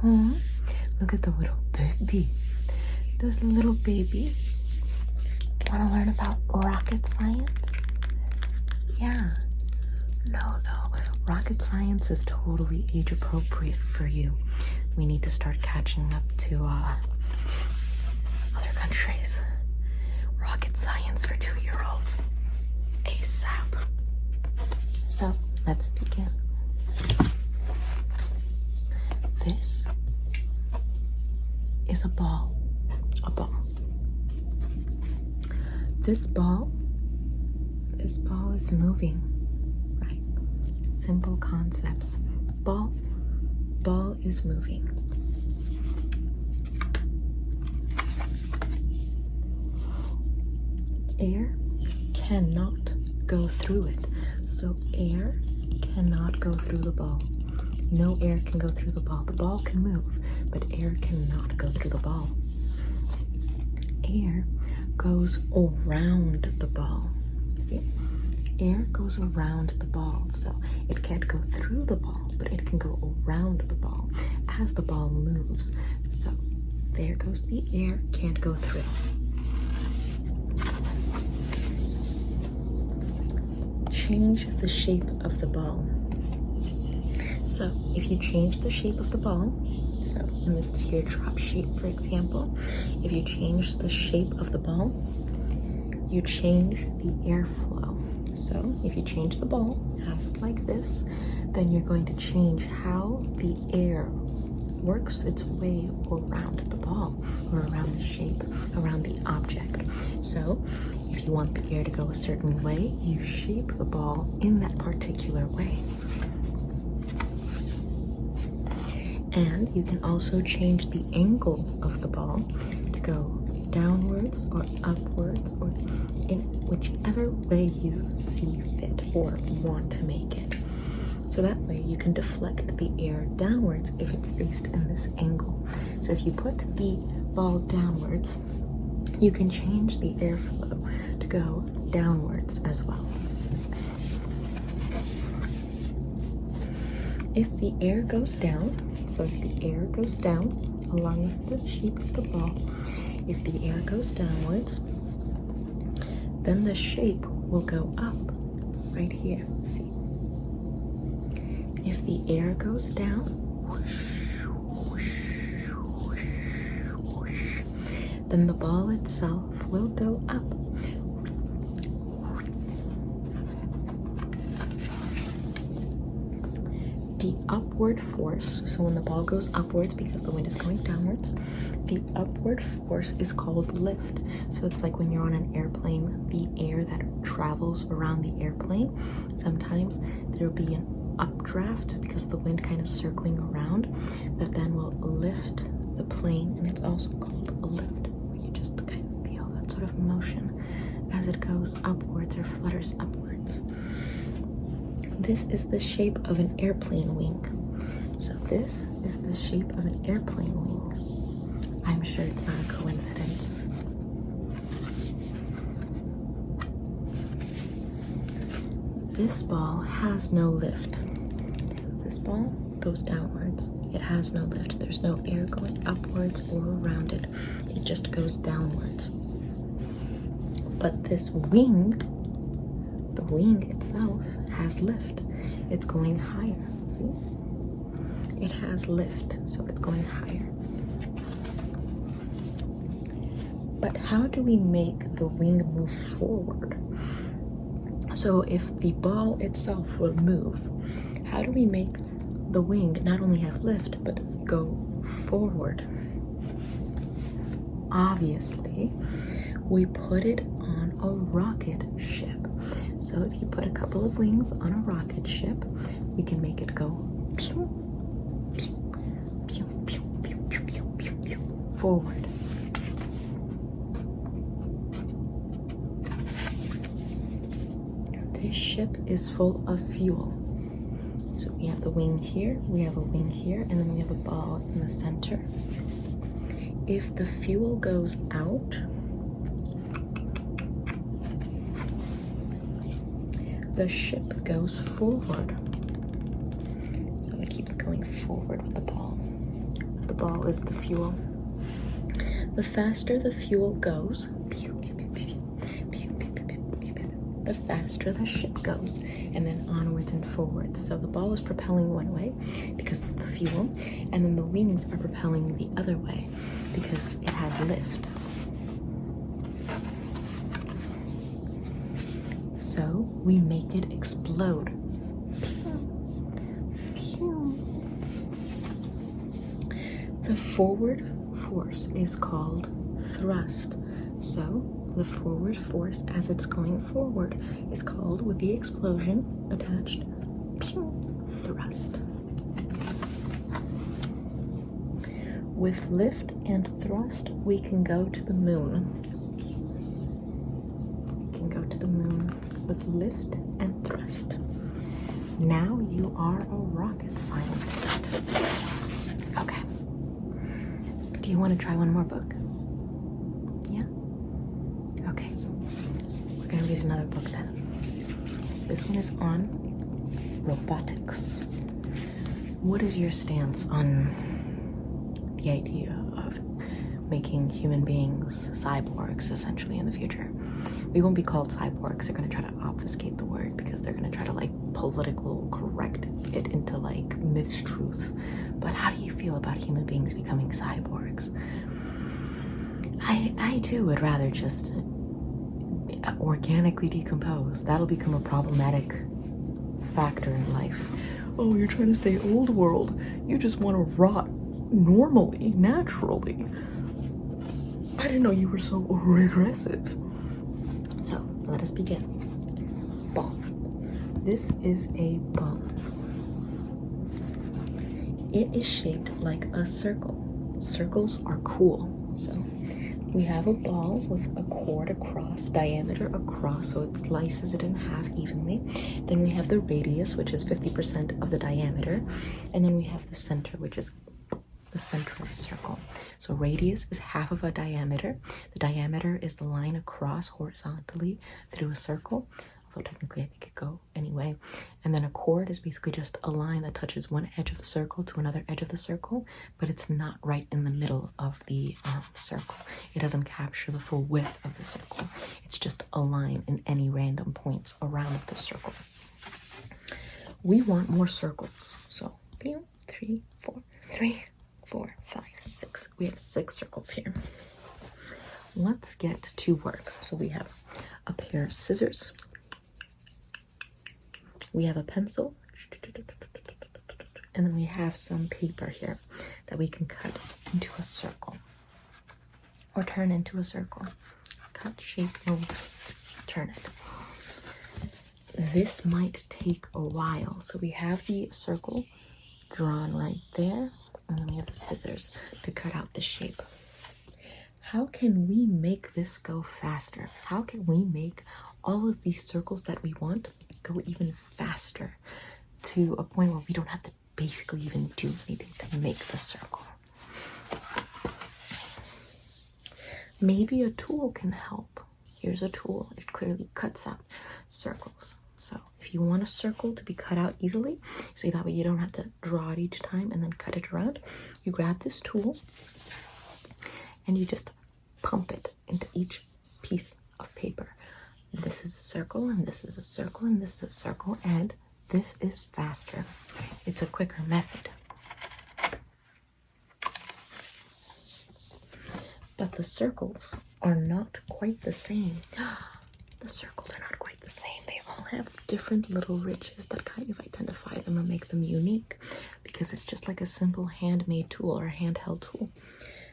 Oh, look at the little baby. Does the little baby want to learn about rocket science? Yeah. No. Rocket science is totally age appropriate for you. We need to start catching up to other countries. Rocket science for 2-year-olds. ASAP. So, let's begin. This is a ball. This ball is moving, right? Simple concepts. Ball is moving. Air cannot go through it. So air cannot go through the ball. No air can go through the ball. The ball can move, but air cannot go through the ball. Air goes around the ball. See? Air goes around the ball, so it can't go through the ball, but it can go around the ball as the ball moves. So there goes the air, can't go through. Change the shape of the ball. So if you change the shape of the ball, so in this teardrop shape, for example, if you change the shape of the ball, you change the airflow. So if you change the ball, just like this, then you're going to change how the air works its way around the ball, or around the shape, around the object. So if you want the air to go a certain way, you shape the ball in that particular way. And you can also change the angle of the ball to go downwards or upwards, or in whichever way you see fit or want to make it. So that way you can deflect the air downwards if it's faced in this angle. So if you put the ball downwards, you can change the airflow to go downwards as well. If the air goes down, so if the air goes down along with the shape of the ball, if the air goes downwards, then the shape will go up right here. See? If the air goes down, then the ball itself will go up. The upward force, so when the ball goes upwards because the wind is going downwards, the upward force is called lift. So it's like when you're on an airplane, the air that travels around the airplane, sometimes there will be an updraft because the wind kind of circling around that then will lift the plane, and it's also called a lift, where you just kind of feel that sort of motion as it goes upwards or flutters upwards. This is the shape of an airplane wing. So this is the shape of an airplane wing. I'm sure it's not a coincidence. This ball has no lift. So this ball goes downwards. It has no lift. There's no air going upwards or around it. It just goes downwards. But this wing, the wing itself, has lift. It's going higher. See? It has lift, so it's going higher. But how do we make the wing move forward? So if the ball itself will move, how do we make the wing not only have lift, but go forward? Obviously, we put it on a rocket ship. So if you put a couple of wings on a rocket ship, we can make it go pew, pew, pew, pew, pew, pew, pew, pew, pew, forward. This ship is full of fuel. So we have the wing here, we have a wing here, and then we have a ball in the center. If the fuel goes out, the ship goes forward. So it keeps going forward with the ball. ball is the fuel. The faster the fuel goes, the faster the ship goes, and then onwards and forwards. So the ball is propelling one way because it's the fuel, and then the wings are propelling the other way because it has lift. So we make it explode. The forward force is called thrust. So the forward force as it's going forward is called, with the explosion attached, thrust. With lift and thrust, we can go to the moon. We can go to the moon with lift and thrust. Now you are a rocket scientist. Okay. Do you want to try one more book? Yeah? Okay. We're going to read another book then. This one is on robotics. What is your stance on the idea of making human beings cyborgs, essentially, in the future? We won't be called cyborgs. They're going to try to obfuscate the word because they're going to try to, like, political correct it into, like, mistruth. But how do you feel about human beings becoming cyborgs? I too would rather just organically decompose. That'll become a problematic factor in life. Oh, you're trying to stay old world. You just want to rot normally, naturally. I didn't know you were so regressive. So, let us begin. Ball. This is a ball. It is shaped like a circle. Circles are cool. So we have a ball with a chord across, diameter across, so it slices it in half evenly. Then we have the radius, which is 50% of the diameter. And then we have the center, which is the center of the circle. So radius is half of a diameter. The diameter is the line across horizontally through a circle. Although technically I think it could go anyway. And then a chord is basically just a line that touches one edge of the circle to another edge of the circle, but it's not right in the middle of the circle. It doesn't capture the full width of the circle. It's just a line in any random points around the circle. We want more circles. So 3, 4, 5, 6. We have 6 circles here. Let's get to work. So we have a pair of scissors. We have a pencil, and then we have some paper here that we can cut into a circle or turn into a circle. Cut, shape, mold, turn it. This might take a while. So we have the circle drawn right there, and then we have the scissors to cut out the shape. How can we make this go faster? How can we make all of these circles that we want go even faster to a point where we don't have to basically even do anything to make the circle? Maybe a tool can help. Here's a tool. It clearly cuts out circles. So if you want a circle to be cut out easily, so that way you don't have to draw it each time and then cut it around, you grab this tool and you just pump it into each piece of paper. This is a circle, and this is a circle, and this is a circle, and this is faster. It's a quicker method. But the circles are not quite the same. The circles are not quite the same. They all have different little ridges that kind of identify them or make them unique, because it's just like a simple handmade tool or handheld tool.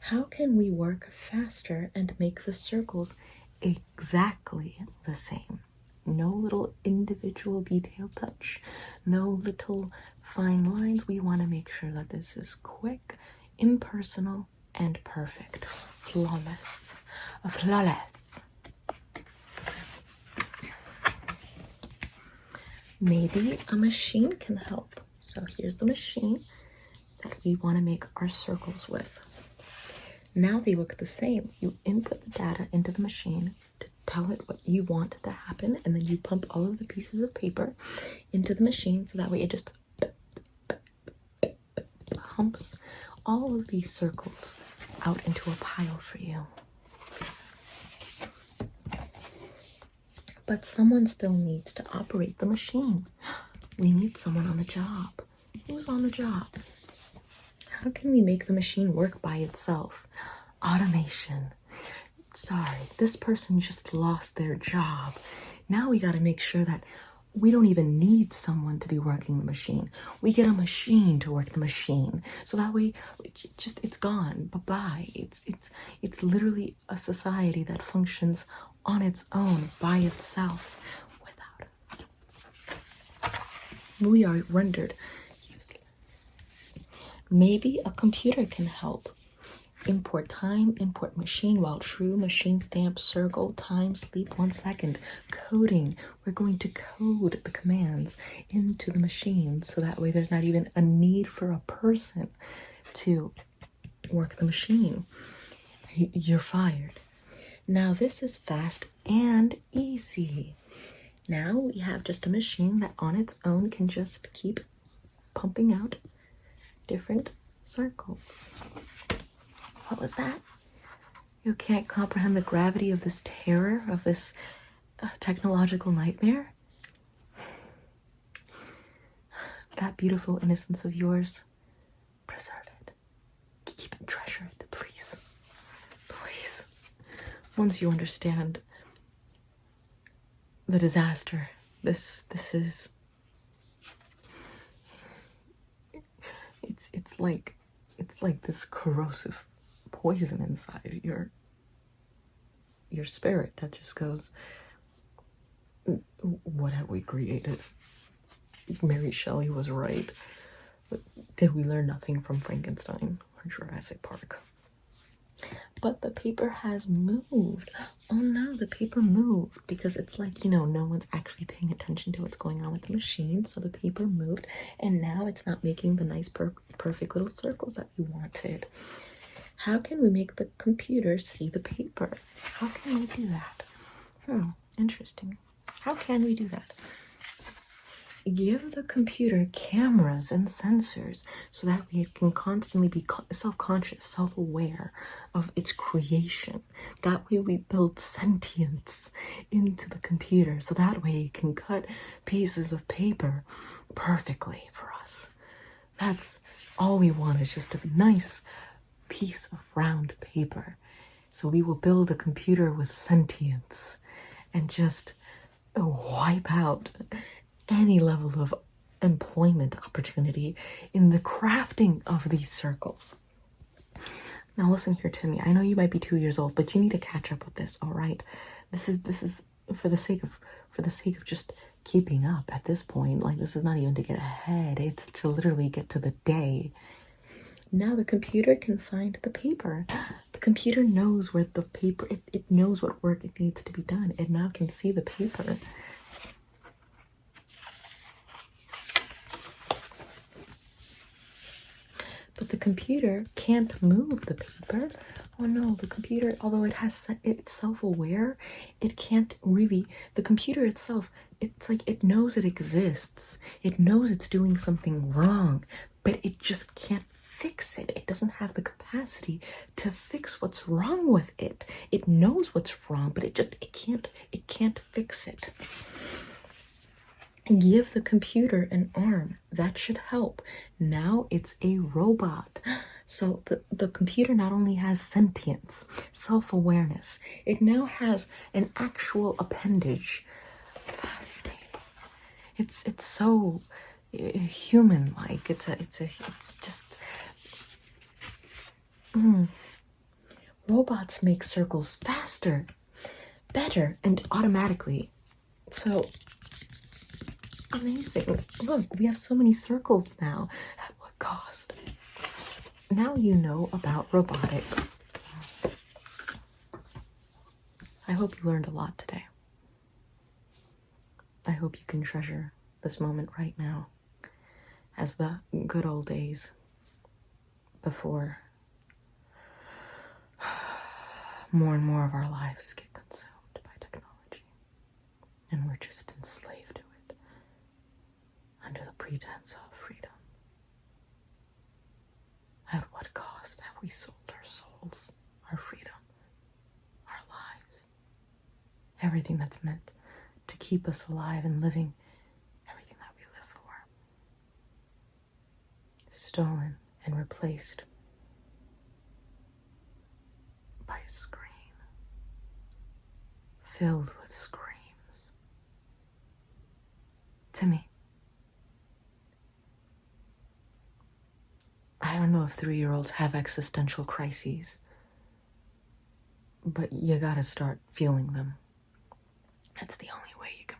How can we work faster and make the circles exactly the same? No little individual detail touch, no little fine lines. We want to make sure that this is quick, impersonal, and perfect. Flawless. Flawless. Maybe a machine can help. So here's the machine that we want to make our circles with. Now they look the same. You input the data into the machine to tell it what you want to happen, and then you pump all of the pieces of paper into the machine so that way it just pumps all of these circles out into a pile for you. But someone still needs to operate the machine. We need someone on the job. Who's on the job? How can we make the machine work by itself? Automation. Sorry, this person just lost their job. Now we got to make sure that we don't even need someone to be working the machine. We get a machine to work the machine. So that way it's gone. Bye-bye. It's literally a society that functions on its own, by itself, without us. We are rendered useless. Maybe a computer can help. Import time, import machine, while true, machine stamp, circle, time, sleep, 1 second. Coding. We're going to code the commands into the machine so that way there's not even a need for a person to work the machine. You're fired. Now this is fast and easy. Now we have just a machine that on its own can just keep pumping out different circles. What was that? You can't comprehend the gravity of this terror, of this technological nightmare? That beautiful innocence of yours, preserve it. Keep it, treasure it, please. Please. Once you understand the disaster, this is... It's like this corrosive poison inside your spirit that just goes, what have we created? Mary Shelley was right. Did we learn nothing from Frankenstein or Jurassic Park? But the paper has moved. Oh no, the paper moved because it's like, no one's actually paying attention to what's going on with the machine. So the paper moved and now it's not making the nice perfect little circles that we wanted. How can we make the computer see the paper? How can we do that? Interesting. How can we do that? Give the computer cameras and sensors so that it can constantly be self-conscious, self-aware of its creation. That way we build sentience into the computer so that way it can cut pieces of paper perfectly for us. That's all we want, is just a nice piece of round paper. So we will build a computer with sentience and just wipe out any level of employment opportunity in the crafting of these circles. Now listen here to me. I know you might be 2 years old, but you need to catch up with this, all right? This is for the sake of just keeping up at this point. Like, this is not even to get ahead. It's to literally get to the day. Now the computer can find the paper. The computer knows where the paper, it knows what work it needs to be done. It now can see the paper. But the computer can't move the paper. Oh no, the computer, although it's self-aware, it can't really, the computer itself, it's like it knows it exists. It knows it's doing something wrong, but it just can't fix it. It doesn't have the capacity to fix what's wrong with it. It knows what's wrong, but it can't fix it. Give the computer an arm. That should help. Now it's a robot. So the computer not only has sentience, self-awareness, it now has an actual appendage. Fascinating. It's so human-like. It's just... Robots make circles faster, better, and automatically. So... amazing. Look, we have so many circles now. At what cost? Now you know about robotics. I hope you learned a lot today. I hope you can treasure this moment right now as the good old days before more and more of our lives get consumed by technology and we're just enslaved to it under the pretense of freedom. At what cost? cost have we sold our souls, our freedom, our lives? Everything that's meant to keep us alive and living, everything that we live for. Stolen and replaced by a screen filled with screams. To me, I don't know if 3-year-olds have existential crises, but you gotta start feeling them. That's the only way you can